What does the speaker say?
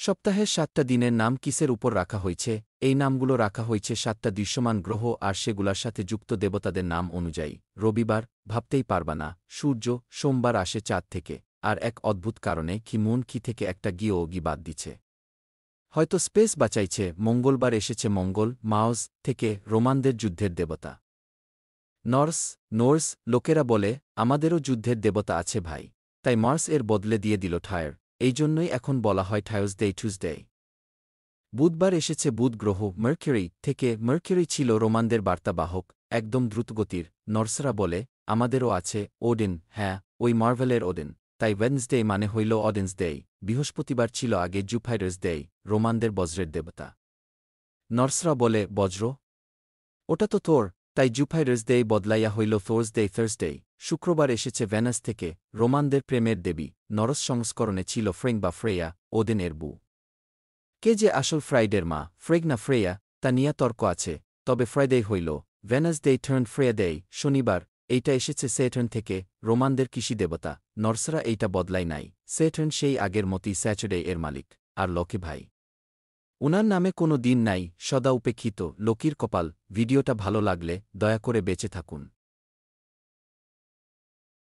সপ্তাহের ৭টা দিনের নাম কিসের উপর রাখা হয়েছে? এই নামগুলো রাখা হয়েছে ৭টা দৃশ্যমান গ্রহ আর সেগুলার সাথে যুক্ত দেবতাদের নাম অনুযায়ী। রবিবার, ভাবতেই পারবা না, সূর্য, সোমবার আসে চাঁদ থেকে, আর এক অদ্ভুত কারণে কি মুন কি থেকে একটা গিও গি বাদ দিচ্ছে। হয়তো স্পেস বাঁচাইছে। মঙ্গলবার এসেছে মঙ্গল, মাউস থেকে, রোমানদের যুদ্ধের দেবতা। নোর্স লোকেরা বলে, আমাদেরও যুদ্ধের দেবতা আছে ভাই। তাই মার্স এর বদলে দিয়ে দিল ঠায়ার। এই জন্যই এখন বলা হয় টিউসডে। বুধবার এসেছে বুধ গ্রহ, মার্কিউরি থেকে। মার্কিউরি ছিল রোমানদের বার্তাবাহক, একদম দ্রুতগতির। নর্সরা বলে, আমাদেরও আছে ওডিন, হ্যাঁ, ওই মার্ভেলের ওডিন। তাই ওয়েডনেসডে মানে হইল অডিন্স ডে। বৃহস্পতিবার ছিল আগে জুপাইটার্স ডে, রোমানদের বজ্রের দেবতা। নর্সরা বলে, বজ্র? ওটা তো থোর। তাই জুপাইটার্স ডে বদলাইয়া হইল থার্সডে। শুক্রবার এসেছে ভেনাস থেকে, রোমানদের প্রেমের দেবী। নরস সংস্করণে ছিল ফ্রেং বা ফ্রেয়া, ওদেন এর বউ। কে যে আসল ফ্রাইডের মা, ফ্রেগ না ফ্রেয়া, তা নিয়ে তর্ক আছে। তবে ফ্রাইডে হইল ভেনাসডে টার্ন ফ্রেয়া ডে। শনিবার, এইটা এসেছে স্যাটার্ন থেকে, রোমানদের কৃষি দেবতা। নর্সরা এইটা বদলাই নাই। স্যাটার্ন সেই আগের মতই স্যাটারডে এর মালিক। আর লকি ভাই, উনার নামে কোনো দিন নাই, সদা উপেক্ষিত। লোকির কপাল। ভিডিওটা ভালো লাগলে দয়া করে বেঁচে থাকুন।